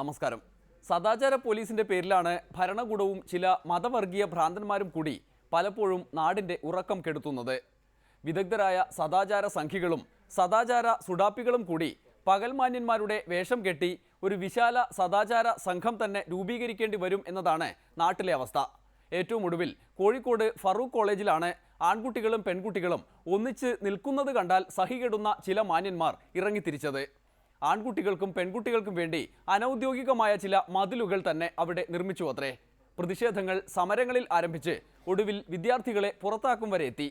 നമസ്കാരം. സദാചാര പോലീസിന്റെ പേരിലാണ് ഭരണകൂടവും ചില മതവർഗീയ ഭ്രാന്തന്മാരും കൂടി പലപ്പോഴും നാടിന്റെ ഉറക്കം കെടുത്തുന്നത്. വിദഗ്ധരായ സദാചാര സംഘികളും സദാചാര സുഡാപ്പികളും കൂടി പകൽമാന്യന്മാരുടെ വേഷം കെട്ടി ഒരു വിശാല സദാചാര സംഘം തന്നെ രൂപീകരിക്കേണ്ടി വരും എന്നതാണ് നാട്ടിലെ അവസ്ഥ. ഏറ്റവും ഒടുവിൽ കോഴിക്കോട് ഫറൂഖ് കോളേജിലാണ് ആൺകുട്ടികളും പെൺകുട്ടികളും ഒന്നിച്ച് നിൽക്കുന്നത് കണ്ടാൽ സഹികെടുന്ന ചില മാന്യന്മാർ ഇറങ്ങിത്തിരിച്ചത്. ആൺകുട്ടികൾക്കും പെൺകുട്ടികൾക്കും വേണ്ടി അനൗദ്യോഗികമായ ചില മതിലുകൾ തന്നെ അവിടെ നിർമ്മിച്ചു അത്രേ. പ്രതിഷേധങ്ങൾ സമരങ്ങളിൽ ആരംഭിച്ച് ഒടുവിൽ വിദ്യാർത്ഥികളെ പുറത്താക്കും വരെ എത്തി.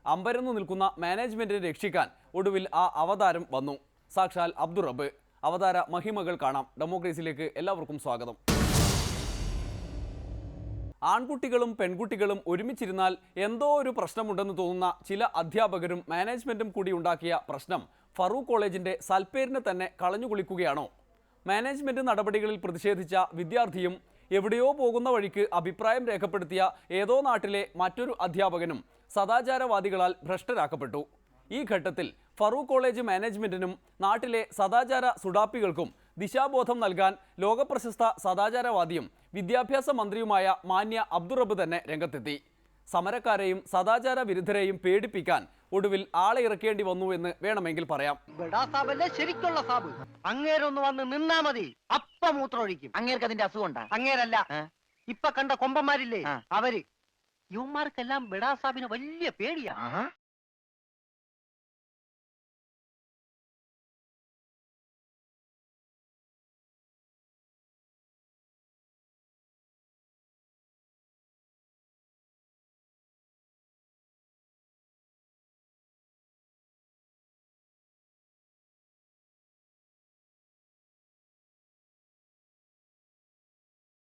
അമ്പരന്നു നിൽക്കുന്ന മാനേജ്മെന്റിനെ രക്ഷിക്കാൻ ഒടുവിൽ ആ അവതാരം വന്നു. സാക്ഷാൽ അബ്ദുൾ റബ്ബ്. അവതാര മഹിമകൾ കാണാം. ഡെമോക്രസിയിലേക്ക് എല്ലാവർക്കും സ്വാഗതം. ആൺകുട്ടികളും പെൺകുട്ടികളും ഒരുമിച്ചിരുന്നാൽ എന്തോ ഒരു പ്രശ്നമുണ്ടെന്ന് തോന്നുന്ന ചില അധ്യാപകരും മാനേജ്മെന്റും കൂടി ഉണ്ടാക്കിയ പ്രശ്നം ഫറൂഖ് കോളേജിന്റെ സൽപ്പേരിനെ തന്നെ കളഞ്ഞുകുളിക്കുകയാണോ? മാനേജ്മെന്റ് നടപടികളിൽ പ്രതിഷേധിച്ച വിദ്യാർത്ഥിയും എവിടെയോ പോകുന്ന വഴിക്ക് അഭിപ്രായം രേഖപ്പെടുത്തിയ ഏതോ നാട്ടിലെ മറ്റൊരു അധ്യാപകനും സദാചാരവാദികളാൽ ഭ്രഷ്ടരാക്കപ്പെട്ടു. ഈ ഘട്ടത്തിൽ ഫറൂഖ് കോളേജ് മാനേജ്മെന്റിനും നാട്ടിലെ സദാചാര സുഡാപ്പികൾക്കും ദിശാബോധം നൽകാൻ ലോകപ്രശസ്ത സദാചാരവാദിയും വിദ്യാഭ്യാസ മന്ത്രിയുമായ മാന്യ അബ്ദുൾ റബ്ബ് തന്നെ രംഗത്തെത്തി. സമരക്കാരെയും സദാചാര വിരുദ്ധരെയും പേടിപ്പിക്കാൻ ഒടുവിൽ ആളെ ഇറക്കേണ്ടി വന്നു എന്ന് വേണമെങ്കിൽ പറയാം. ശരിക്കുള്ള സാബ് അങ്ങേരൊന്ന് വന്ന് നിന്നാ മതി, അപ്പ മൂത്രമൊഴിക്കും. അങ്ങേർക്ക് അതിന്റെ അസുഖം അങ്ങേരല്ല, ഇപ്പൊ കണ്ട കൊമ്പന്മാരില്ലേ അവര്. യുവന്മാർക്കെല്ലാം ബെഡാ സാബിന് വലിയ പേടിയാ.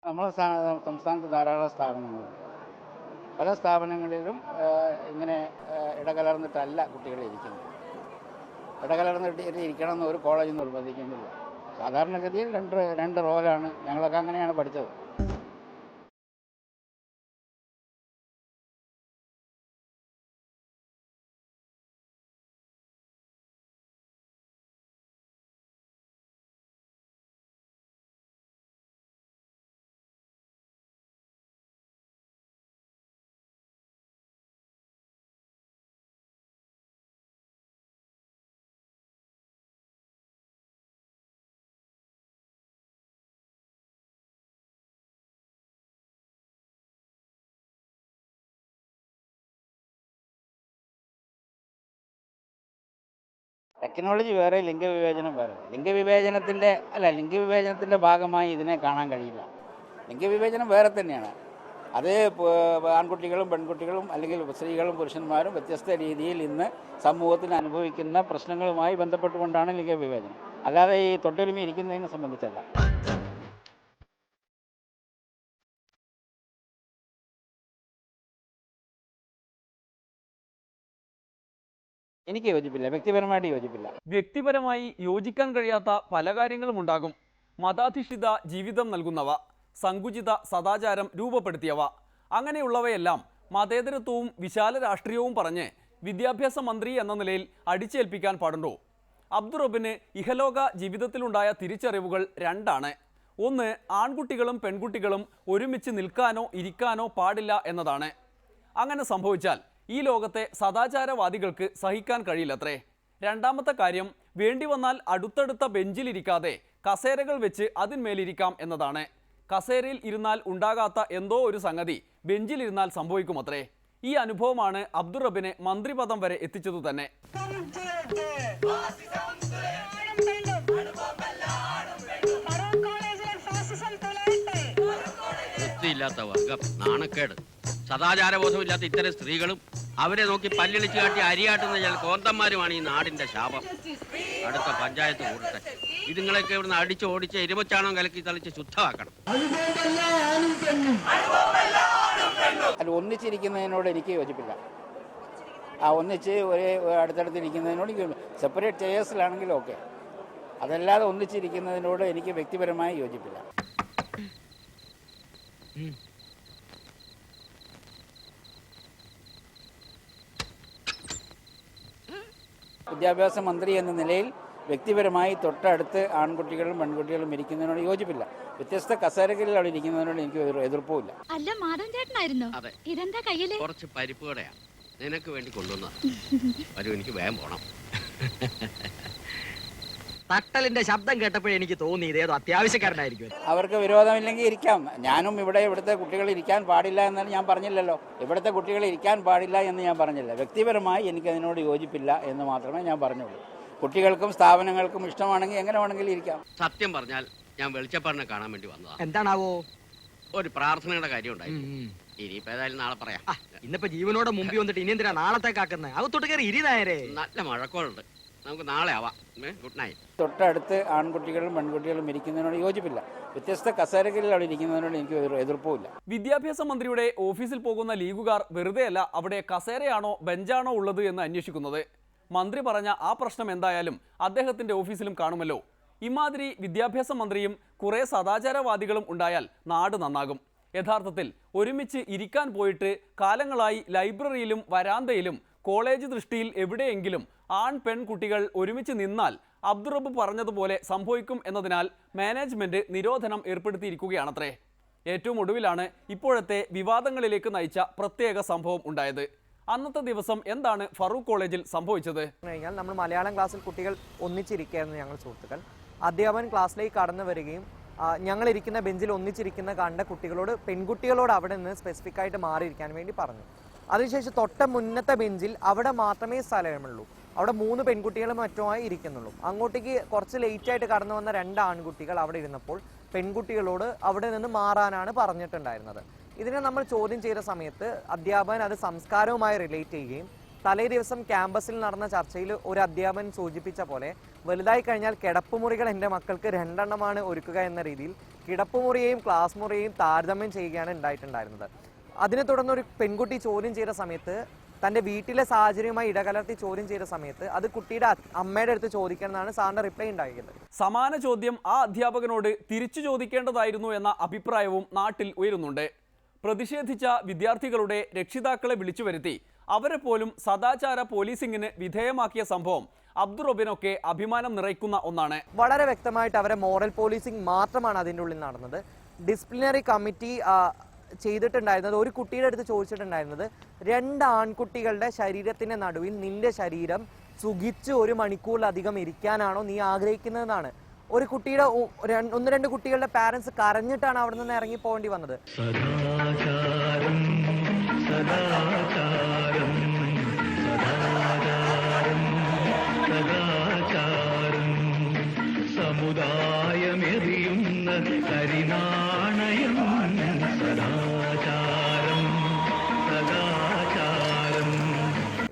നമ്മുടെ സംസ്ഥാനത്ത് ധാരാളം സ്ഥാപനങ്ങളുണ്ട്. പല സ്ഥാപനങ്ങളിലും ഇങ്ങനെ ഇടകലർന്നിട്ടല്ല കുട്ടികൾ ഇരിക്കുന്നത്. ഇടകലർന്നിട്ട് ഇരിക്കണമെന്ന് ഒരു കോളേജിൽ നിർബന്ധിക്കുന്നില്ല. സാധാരണഗതിയിൽ രണ്ട് റോലാണ്. ഞങ്ങളൊക്കെ അങ്ങനെയാണ് പഠിച്ചത്. ടെക്നോളജി വേറെ, ലിംഗവിവേചനം വേറെ. ലിംഗവിവേചനത്തിൻ്റെ ഭാഗമായി ഇതിനെ കാണാൻ കഴിയില്ല. ലിംഗവിവേചനം വേറെ തന്നെയാണ്. അത് ആൺകുട്ടികളും പെൺകുട്ടികളും അല്ലെങ്കിൽ സ്ത്രീകളും പുരുഷന്മാരും വ്യത്യസ്ത രീതിയിൽ ഇന്ന് സമൂഹത്തിൽ അനുഭവിക്കുന്ന പ്രശ്നങ്ങളുമായി ബന്ധപ്പെട്ടുകൊണ്ടാണ് ലിംഗവിവേചനം. അല്ലാതെ ഈ തൊട്ടൊരുമി ഇരിക്കുന്നതിനെ സംബന്ധിച്ചല്ല. എനിക്ക് യോജിപ്പില്ല, വ്യക്തിപരമായിട്ട് യോജിപ്പില്ല. വ്യക്തിപരമായി യോജിക്കാൻ കഴിയാത്ത പല കാര്യങ്ങളും ഉണ്ടാകും. മതാധിഷ്ഠിത ജീവിതം നൽകുന്നവ, സങ്കുചിത സദാചാരം രൂപപ്പെടുത്തിയവ, അങ്ങനെയുള്ളവയെല്ലാം മതേതരത്വവും വിശാല രാഷ്ട്രീയവും പറഞ്ഞ് വിദ്യാഭ്യാസ മന്ത്രി എന്ന നിലയിൽ അടിച്ചേൽപ്പിക്കാൻ പാടുണ്ടോ? അബ്ദുൾ റബ്ബിന് ഇഹലോക ജീവിതത്തിലുണ്ടായ തിരിച്ചറിവുകൾ രണ്ടാണ്. ഒന്ന്, ആൺകുട്ടികളും പെൺകുട്ടികളും ഒരുമിച്ച് നിൽക്കാനോ ഇരിക്കാനോ പാടില്ല എന്നതാണ്. അങ്ങനെ സംഭവിച്ചാൽ ഈ ലോകത്തെ സദാചാരവാദികൾക്ക് സഹിക്കാൻ കഴിയില്ലത്രേ. രണ്ടാമത്തെ കാര്യം, വേണ്ടി വന്നാൽ അടുത്തടുത്ത ബെഞ്ചിലിരിക്കാതെ കസേരകൾ വെച്ച് അതിന്മേലിരിക്കാം എന്നതാണ്. കസേരയിൽ ഇരുന്നാൽ ഉണ്ടാകാത്ത എന്തോ ഒരു സംഗതി ബെഞ്ചിലിരുന്നാൽ സംഭവിക്കുമത്രേ. ഈ അനുഭവമാണ് അബ്ദുൾ റബ്ബിനെ മന്ത്രിപദം വരെ എത്തിച്ചതു തന്നെ. നാണക്കേട്. സദാചാരബോധമില്ലാത്ത ഇത്തരം സ്ത്രീകളും അവരെ നോക്കി പല്ലിളിച്ചു കാട്ടി അരിയാട്ടുന്ന ചില കോന്തന്മാരുമാണ് ഈ നാടിന്റെ ശാപം. അടുത്ത പഞ്ചായത്ത് കൂടട്ടെ, ഇതുങ്ങളൊക്കെ ഇവിടുന്ന് അടിച്ച് ഓടിച്ച് എരുമച്ചാണോ കലക്കി തളിച്ച് ശുദ്ധമാക്കണം. അല്ല, ഒന്നിച്ചിരിക്കുന്നതിനോട് എനിക്ക് യോജിപ്പില്ല. ഒന്നിച്ച് ഒരേ അടുത്തടുത്തിരിക്കുന്നതിനോട് സെപ്പറേറ്റ് ചെയേഴ്സിലാണെങ്കിലും ഓക്കെ. അതല്ലാതെ ഒന്നിച്ചിരിക്കുന്നതിനോട് എനിക്ക് വ്യക്തിപരമായി യോജിപ്പില്ല. വിദ്യാഭ്യാസ മന്ത്രി എന്ന നിലയിൽ വ്യക്തിപരമായി തൊട്ടടുത്ത് ആൺകുട്ടികളും പെൺകുട്ടികളും ഇരിക്കുന്നതിനോട് യോജിപ്പില്ല. വ്യത്യസ്ത കസേരകളിൽ അവിടെ ഇരിക്കുന്നതിനോട് എനിക്ക് ഒരു എതിർപ്പുമില്ല. അല്ല മാധവൻ ചേട്ടനായിരുന്നു. അതെ. ഇതെന്താ കയ്യില്? കുറച്ച് പരിപ്പുകടയാ നിനക്ക് വേണ്ടി കൊണ്ടുവന്ന. വരൂ, എനിക്ക് വേഗം പോണം. തട്ടലിന്റെ ശബ്ദം കേട്ടപ്പോഴേ എനിക്ക് തോന്നി ഇതേതോ അത്യാവശ്യക്കാരനായിരിക്കും. അവർക്ക് വിരോധമില്ലെങ്കിൽ ഇരിക്കാം. ഞാനും ഇവിടുത്തെ കുട്ടികൾ ഇരിക്കാൻ പാടില്ല എന്നാണ് ഞാൻ പറഞ്ഞില്ലല്ലോ. ഇവിടുത്തെ കുട്ടികൾ ഇരിക്കാൻ പാടില്ല എന്ന് ഞാൻ പറഞ്ഞില്ല. വ്യക്തിപരമായി എനിക്കതിനോട് യോജിപ്പില്ല എന്ന് മാത്രമേ ഞാൻ പറഞ്ഞുള്ളൂ. കുട്ടികൾക്കും സ്ഥാപനങ്ങൾക്കും ഇഷ്ടമാണെങ്കിൽ എങ്ങനെ വേണമെങ്കിലും ഇരിക്കാം. സത്യം പറഞ്ഞാൽ ഞാൻ വെളിച്ചപ്പാടിനെ കാണാൻ വേണ്ടി വന്നതാ. എന്താണാവോ? ഒരു പ്രാർത്ഥനയുടെ കാര്യം ഉണ്ടായി. ഇനിയിപ്പോ ഏതായാലും നാളെ പറയാം. ഇന്നിപ്പോ ജീവനോടെ മുമ്പിൽ വന്നിട്ട് ഇനി എന്തിനാ നാളത്തേക്കാക്കുന്നത്? അകത്തോട്ട് കയറി ഇരിനായരെ. നല്ല മഴക്കോളുണ്ട്, നമുക്ക് നാളെ ആവാം. Good night. തൊട്ടടുത്ത് ആൺകുട്ടികളും പെൺകുട്ടികളും ഇരിക്കുന്നതിനോട് യോജിപ്പില്ല. വ്യത്യസ്ത കസേരകളിൽ അവിടെ ഇരിക്കുന്നതിനോട് എനിക്ക് ഒരു എതിർപ്പുമില്ല. വിദ്യാഭ്യാസ മന്ത്രിയുടെ ഓഫീസിൽ പോകുന്ന ലീഗുകാർ വെറുതെയല്ല അവിടെ കസേരയാണോ ബെഞ്ചാണോ ഉള്ളത് എന്ന് അന്വേഷിക്കുന്നത്. മന്ത്രി പറഞ്ഞ ആ പ്രശ്നം എന്തായാലും അദ്ദേഹത്തിന്റെ ഓഫീസിലും കാണുമല്ലോ. ഇമാതിരി വിദ്യാഭ്യാസ മന്ത്രിയും കുറെ സദാചാരവാദികളും ഉണ്ടായാൽ നാട് നന്നാകും. യഥാർത്ഥത്തിൽ ഒരുമിച്ച് ഇരിക്കാൻ പോയിട്ട് കാലങ്ങളായി ലൈബ്രറിയിലും വരാന്തയിലും കോളേജ് ദൃഷ്ടിയിൽ എവിടെയെങ്കിലും ആൺ പെൺകുട്ടികൾ ഒരുമിച്ച് നിന്നാൽ അബ്ദുറബ്ബ് പറഞ്ഞതുപോലെ സംഭവിക്കും എന്നതിനാൽ മാനേജ്മെന്റ് നിരോധനം ഏർപ്പെടുത്തിയിരിക്കുകയാണത്രേ. ഏറ്റവും ഒടുവിലാണ് ഇപ്പോഴത്തെ വിവാദങ്ങളിലേക്ക് നയിച്ച പ്രത്യേക സംഭവം ഉണ്ടായത്. അന്നത്തെ ദിവസം എന്താണ് ഫറൂഖ് കോളേജിൽ സംഭവിച്ചത്? നമ്മൾ മലയാളം ക്ലാസ്സിൽ കുട്ടികൾ ഒന്നിച്ചിരിക്കുകയായിരുന്നു. ഞങ്ങൾ സുഹൃത്തുക്കൾ അധ്യാപകൻ ക്ലാസ്സിലേക്ക് കടന്നു വരികയും ഞങ്ങളിരിക്കുന്ന ബെഞ്ചിൽ ഒന്നിച്ചിരിക്കുന്ന കണ്ട കുട്ടികളോട് പെൺകുട്ടികളോട് അവിടെ നിന്ന് സ്പെസിഫിക് ആയിട്ട് മാറിയിരിക്കാൻ വേണ്ടി പറഞ്ഞു. അതിനുശേഷം തൊട്ട മുന്നത്തെ ബെഞ്ചിൽ അവിടെ മാത്രമേ സ്ഥലമുള്ളൂ. അവിടെ 3 പെൺകുട്ടികളും മറ്റുമായി ഇരിക്കുന്നുള്ളൂ. അങ്ങോട്ടേക്ക് കുറച്ച് ലേറ്റായിട്ട് കടന്നു വന്ന 2 ആൺകുട്ടികൾ അവിടെ ഇരുന്നപ്പോൾ പെൺകുട്ടികളോട് അവിടെ നിന്ന് മാറാനാണ് പറഞ്ഞിട്ടുണ്ടായിരുന്നത്. ഇതിനെ നമ്മൾ ചോദ്യം ചെയ്ത സമയത്ത് അധ്യാപകൻ അത് സംസ്കാരവുമായി റിലേറ്റ് ചെയ്യുകയും തലേ ദിവസം ക്യാമ്പസിൽ നടന്ന ചർച്ചയിൽ ഒരു അധ്യാപകൻ സൂചിപ്പിച്ച പോലെ വലുതായി കഴിഞ്ഞാൽ കിടപ്പുമുറികൾ എൻ്റെ മക്കൾക്ക് 2 എണ്ണമാണ് ഒരുക്കുക എന്ന രീതിയിൽ കിടപ്പുമുറിയെയും ക്ലാസ് മുറിയെയും താരതമ്യം ചെയ്യുകയാണ് ഉണ്ടായിട്ടുണ്ടായിരുന്നത്. അതിനെ തുടർന്ന് ഒരു പെൺകുട്ടി ചോദ്യം ചെയ്ത സമയത്ത് തൻ്റെ വീട്ടിലെ സാഹചര്യവുമായി ഇടകലർത്തി ചോദ്യം ചെയ്ത സമയത്ത് അത് കുട്ടിയുടെ അമ്മയുടെ അടുത്ത് ചോദിക്കണം എന്നാണ് സാറിൻ്റെ റിപ്ലൈ ഉണ്ടായത്. സമാന ചോദ്യം ആ അധ്യാപകനോട് തിരിച്ചു ചോദിക്കേണ്ടതായിരുന്നു എന്ന അഭിപ്രായവും നാട്ടിൽ ഉയരുന്നുണ്ട്. പ്രതിഷേധിച്ച വിദ്യാർത്ഥികളുടെ രക്ഷിതാക്കളെ വിളിച്ചു വരുത്തി അവരെ പോലും സദാചാര പോലീസിംഗിന് വിധേയമാക്കിയ സംഭവം അബ്ദുറബ്ബിനൊക്കെ അഭിമാനം നിറയ്ക്കുന്ന ഒന്നാണ്. വളരെ വ്യക്തമായിട്ട് അവരെ മോറൽ പോലീസിംഗ് മാത്രമാണ് അതിൻ്റെ ഉള്ളിൽ നടന്നത്. ഡിസിപ്ലിനറി കമ്മിറ്റി ചെയ്തിട്ടുണ്ടായിരുന്നത് ഒരു കുട്ടിയുടെ അടുത്ത് ചോദിച്ചിട്ടുണ്ടായിരുന്നത് 2 ആൺകുട്ടികളുടെ ശരീരത്തിന്റെ നടുവിൽ നിന്റെ ശരീരം സുഖിച്ച് 1 മണിക്കൂറിലധികം ഇരിക്കാനാണോ നീ ആഗ്രഹിക്കുന്നതെന്നാണ്. ഒരു കുട്ടിയുടെ 1-2 കുട്ടികളുടെ പാരന്റ്സ് കരഞ്ഞിട്ടാണ് അവിടെ നിന്ന് ഇറങ്ങി പോകേണ്ടി വന്നത്.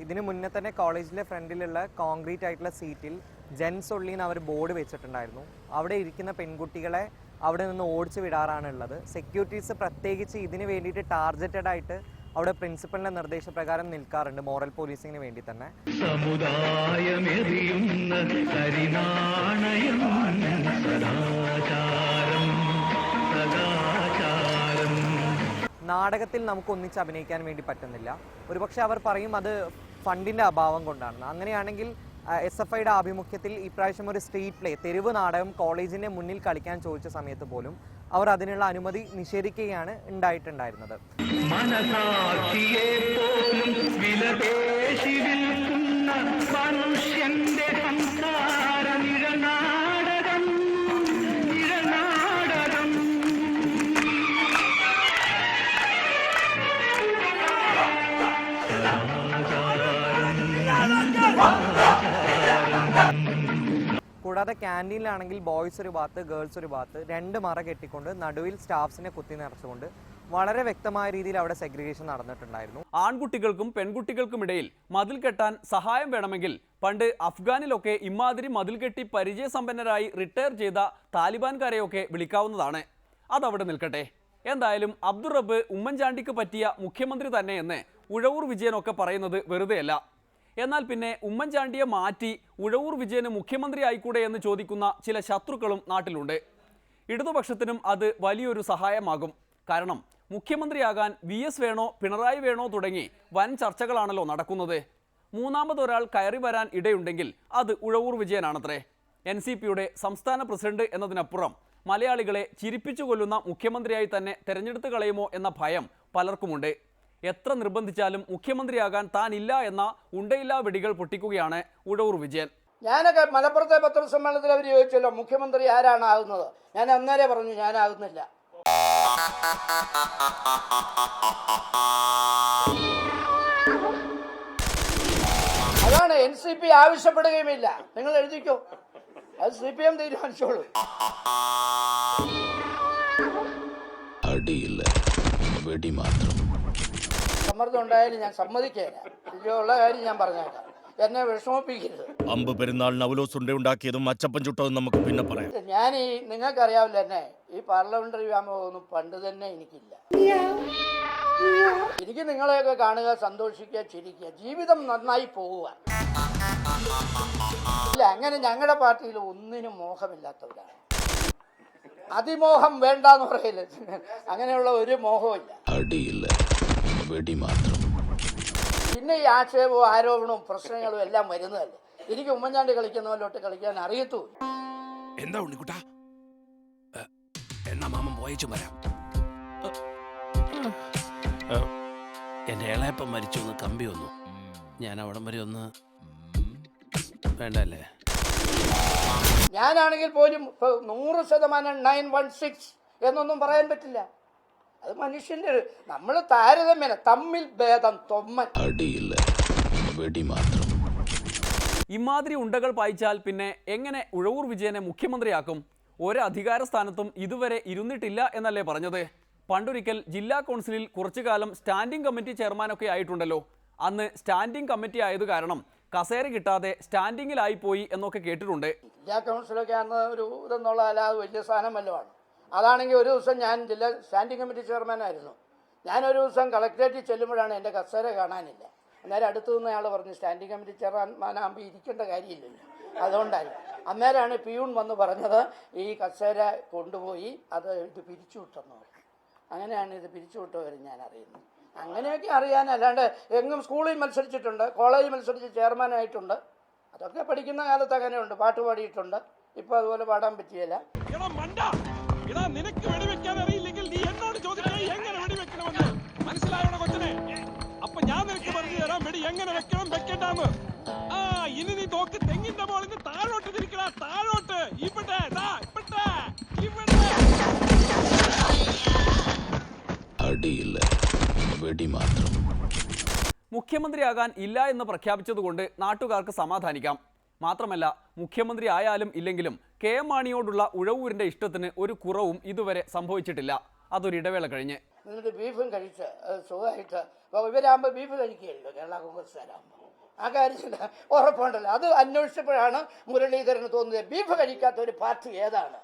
ഇതിനു മുന്നേ തന്നെ കോളേജിലെ ഫ്രണ്ടിലുള്ള കോൺക്രീറ്റ് ആയിട്ടുള്ള സീറ്റിൽ ജെൻസ് ഒള്ളിന്ന് അവർ ബോർഡ് വെച്ചിട്ടുണ്ടായിരുന്നു. അവിടെ ഇരിക്കുന്ന പെൺകുട്ടികളെ അവിടെ നിന്ന് ഓടിച്ചു വിടാറാണുള്ളത്. സെക്യൂരിറ്റീസ് പ്രത്യേകിച്ച് ഇതിന് വേണ്ടിയിട്ട് ടാർഗറ്റഡ് ആയിട്ട് അവിടെ പ്രിൻസിപ്പലിന്റെ നിർദ്ദേശപ്രകാരം നിൽക്കാറുണ്ട് മോറൽ പോലീസിങ്ങിന് വേണ്ടി തന്നെ. നാടകത്തിൽ നമുക്ക് ഒന്നിച്ച് അഭിനയിക്കാൻ വേണ്ടി പറ്റുന്നില്ല. ഒരുപക്ഷെ അവർ പറയും അത് ഫണ്ടിന്റെ അഭാവം കൊണ്ടാണ്. അങ്ങനെയാണെങ്കിൽ SFIയുടെ ആഭിമുഖ്യത്തിൽ ഇപ്രാവശ്യം ഒരു സ്ട്രീറ്റ് പ്ലേ തെരുവ് നാടകം കോളേജിന്റെ മുന്നിൽ കളിക്കാൻ ചോദിച്ച സമയത്ത് പോലും അവർ അതിനുള്ള അനുമതി നിഷേധിക്കുകയാണ് ഉണ്ടായിട്ടുണ്ടായിരുന്നത്. കൂടാതെ ക്യാൻറ്റീനിലാണെങ്കിൽ ബോയ്സ് ഒരു ഭാഗത്ത് ഗേൾസ് ഒരു ഭാഗത്ത് 2 മറ കെട്ടിക്കൊണ്ട് നടുവിൽ സ്റ്റാഫ്സിനെ കുത്തി നിറച്ചുകൊണ്ട് വളരെ വ്യക്തമായ രീതിയിൽ അവിടെ സെഗ്രിഗേഷൻ നടന്നിട്ടുണ്ടായിരുന്നു. ആൺകുട്ടികൾക്കും പെൺകുട്ടികൾക്കുമിടയിൽ മതിൽ കെട്ടാൻ സഹായം വേണമെങ്കിൽ പണ്ട് അഫ്ഗാനിലൊക്കെ ഇമാതിരി മതിൽ കെട്ടി പരിചയസമ്പന്നരായി റിട്ടയർ ചെയ്ത താലിബാൻകാരെയൊക്കെ വിളിക്കാവുന്നതാണ്. അതവിടെ നിൽക്കട്ടെ. എന്തായാലും അബ്ദുറബ്ബ് ഉമ്മൻചാണ്ടിക്ക് പറ്റിയ മുഖ്യമന്ത്രി തന്നെയെന്ന് ഉഴവൂർ വിജയനൊക്കെ പറയുന്നത് വെറുതെയല്ല. എന്നാൽ പിന്നെ ഉമ്മൻചാണ്ടിയെ മാറ്റി ഉഴവൂർ വിജയന് മുഖ്യമന്ത്രി ആയിക്കൂടെ എന്ന് ചോദിക്കുന്ന ചില ശത്രുക്കളും നാട്ടിലുണ്ട്. ഇടതുപക്ഷത്തിനും അത് വലിയൊരു സഹായമാകും. കാരണം മുഖ്യമന്ത്രിയാകാൻ VS വേണോ പിണറായി വേണോ തുടങ്ങി വൻ ചർച്ചകളാണല്ലോ നടക്കുന്നത്. മൂന്നാമതൊരാൾ കയറി വരാൻ ഇടയുണ്ടെങ്കിൽ അത് ഉഴവൂർ വിജയനാണത്രേ. NCPയുടെ സംസ്ഥാന പ്രസിഡന്റ് എന്നതിനപ്പുറം മലയാളികളെ ചിരിപ്പിച്ചു കൊല്ലുന്ന മുഖ്യമന്ത്രിയായി തന്നെ തെരഞ്ഞെടുത്ത് കളയുമോ എന്ന ഭയം പലർക്കുമുണ്ട്. എത്ര നിർബന്ധിച്ചാലും മുഖ്യമന്ത്രിയാകാൻ താനില്ല എന്ന ഉണ്ടയില്ലാ വെടികൾ പൊട്ടിക്കുകയാണ് ഉഴവൂർ വിജയൻ. ഞാനൊക്കെ മലപ്പുറത്തെ പത്രസമ്മേളനത്തിൽ അവർ ചോദിച്ചല്ലോ മുഖ്യമന്ത്രി ആരാണ് ആകുന്നത്, ഞാൻ അന്നേരെ പറഞ്ഞു ഞാനാകുന്നില്ല. അതാണ് NCP ആവശ്യപ്പെടുകയുമില്ല. നിങ്ങൾ എഴുതിക്കോ, അത് CPM തീരുമാനിച്ചോളൂ. സമ്മർദ്ദം ഉണ്ടായാലും ഞാൻ സമ്മതിക്കില്ല. ഉള്ള കാര്യം ഞാൻ പറഞ്ഞേക്കാം, എന്നെ വിഷമിപ്പിക്കരുത്. അമ്പ് പെരുന്നാളിന് അവലോസുണ്ട ഉണ്ടാക്കിയതും അച്ചപ്പൻ ചുട്ടതും നമുക്ക് പിന്നെ പറയാം. ഞാൻ നിങ്ങൾക്കറിയാവില്ല, എന്നെ ഈ പാർലമെന്ററി വ്യാമോഹമൊന്നും പണ്ട് തന്നെ എനിക്കില്ല. എനിക്ക് നിങ്ങളെയൊക്കെ കാണുക, സന്തോഷിക്കുക, ചിരിക്കുക, ജീവിതം നന്നായി പോവുക. ഇല്ല, അങ്ങനെ ഞങ്ങളുടെ പാർട്ടിയിൽ ഒന്നിനും മോഹമില്ലാത്തവരാണ്. അതിമോഹം വേണ്ടെന്ന് പറയില്ല, അങ്ങനെയുള്ള ഒരു മോഹവും ഇല്ല. പിന്നെ ഈ ആക്ഷേപവും ആരോപണവും പ്രശ്നങ്ങളും എല്ലാം വരുന്നതല്ലേ. എനിക്ക് ഉമ്മൻചാണ്ടി കളിക്കുന്ന പോലോട്ട് കളിക്കാൻ അറിയത്തുമില്ല. എന്താ ഉണ്ണിക്കുട്ടാ, എന്നാ മാമൻ പോയച്ചു വരാം. എൻ്റെ ഇളയപ്പം മരിച്ചു, ഒന്ന് കമ്പി വന്നു. ഞാൻ അവിടം വരെ ഒന്ന് വേണ്ടല്ലേ. ഞാനാണെങ്കിൽ പോലും 100% 916 എന്നൊന്നും പറയാൻ പറ്റില്ല. അത് മനുഷ്യന്റെ, നമ്മൾ താരതമ്യേന തമ്മിൽ ഭേദം തൊമ്മൻ. ഇമാതിരി ഉണ്ടകൾ പായിച്ചാൽ പിന്നെ എങ്ങനെ ഉഴവൂർ വിജയനെ മുഖ്യമന്ത്രിയാക്കും? ഒരു അധികാര സ്ഥാനത്തും ഇതുവരെ ഇരുന്നിട്ടില്ല എന്നല്ലേ പറഞ്ഞത്? പണ്ടൊരിക്കൽ ജില്ലാ കൗൺസിലിൽ കുറച്ചു കാലം സ്റ്റാൻഡിംഗ് കമ്മിറ്റി ചെയർമാനൊക്കെ ആയിട്ടുണ്ടല്ലോ. അന്ന് സ്റ്റാൻഡിംഗ് കമ്മിറ്റി ആയത് കാരണം കസേര കിട്ടാതെ സ്റ്റാൻഡിങ്ങിലായിപ്പോയി എന്നൊക്കെ കേട്ടിട്ടുണ്ട്. ജില്ലാ കൗൺസിലൊക്കെ അന്ന് ഒരു ഇതെന്നുള്ള അല്ലാതെ വലിയ സ്ഥാനം വല്ലതുമാണ്. അതാണെങ്കിൽ ഒരു ദിവസം ഞാൻ ജില്ലാ സ്റ്റാൻഡിംഗ് കമ്മിറ്റി ചെയർമാനായിരുന്നു. ഞാനൊരു ദിവസം കളക്ടറേറ്റിൽ ചെല്ലുമ്പോഴാണ് എൻ്റെ കസേര കാണാനില്ല. അന്നേരം അടുത്തു നിന്ന് അയാൾ പറഞ്ഞു, സ്റ്റാൻഡിംഗ് കമ്മിറ്റി ചെയർമാനാകുമ്പോൾ ഇരിക്കേണ്ട കാര്യമില്ലല്ലോ, അതുകൊണ്ടായിരുന്നു. അന്നേരമാണ് പിയൂൺ വന്ന് പറഞ്ഞത് ഈ കസേര കൊണ്ടുപോയി ഇത് പിരിച്ചുവിട്ടെന്ന് പറഞ്ഞു. അങ്ങനെയാണ് ഇത് പിരിച്ചുവിട്ടവരും ഞാൻ അറിയുന്നത്. അങ്ങനെയൊക്കെ അറിയാൻ, അല്ലാണ്ട് എങ്ങും സ്കൂളിൽ മത്സരിച്ചിട്ടുണ്ട്, കോളേജിൽ മത്സരിച്ച് ചെയർമാനായിട്ടുണ്ട്. അതൊക്കെ പഠിക്കുന്ന കാലത്ത് അങ്ങനെയുണ്ട്, പാട്ട് പാടിയിട്ടുണ്ട്. ഇപ്പം അതുപോലെ പാടാൻ പറ്റിയല്ല. നിനക്ക് വെടിവെക്കാൻ അറിയില്ലെങ്കിൽ നീ എന്നോട് ചോദിക്കാൻ എങ്ങനെ വെടിവെക്കണമെന്ന് മനസ്സിലായണോ കൊച്ചനെ? അപ്പൊ ഞാൻ നിനക്ക് പറഞ്ഞു തരാം വെടി എങ്ങനെ വെക്കണം വെക്കണ്ടാന്ന്. ഇനി നീ തോക്ക് തെങ്ങിന്റെ മോളിൽ നിന്ന് താഴോട്ട് തിരിക്കണ, താഴോട്ട്. ഇവിടെ മുഖ്യമന്ത്രിയാകാൻ ഇല്ല എന്ന് പ്രഖ്യാപിച്ചതുകൊണ്ട് നാട്ടുകാർക്ക് സമാധാനിക്കാം. മാത്രമല്ല, മുഖ്യമന്ത്രി ആയാലും ഇല്ലെങ്കിലും KM മാണിയോടുള്ള ഉഴവൂരിന്റെ ഇഷ്ടത്തിന് ഒരു കുറവും ഇതുവരെ സംഭവിച്ചിട്ടില്ല. അതൊരിടവേള കഴിഞ്ഞ് എന്നിട്ട് ബീഫും കഴിച്ച് സുഖമായിട്ട് ഇവരാകുമ്പോൾ ബീഫ് കഴിക്കുകയല്ലോ കേരള കോൺഗ്രസ്സുകാരാകുമ്പോൾ. ആ കാര്യത്തിൽ ഉറപ്പുണ്ടല്ലോ. അത് അന്വേഷിച്ചപ്പോഴാണ് മുരളീധരന് തോന്നുന്നത് ബീഫ് കഴിക്കാത്ത ഒരു പാർട്ടി ഏതാണ്.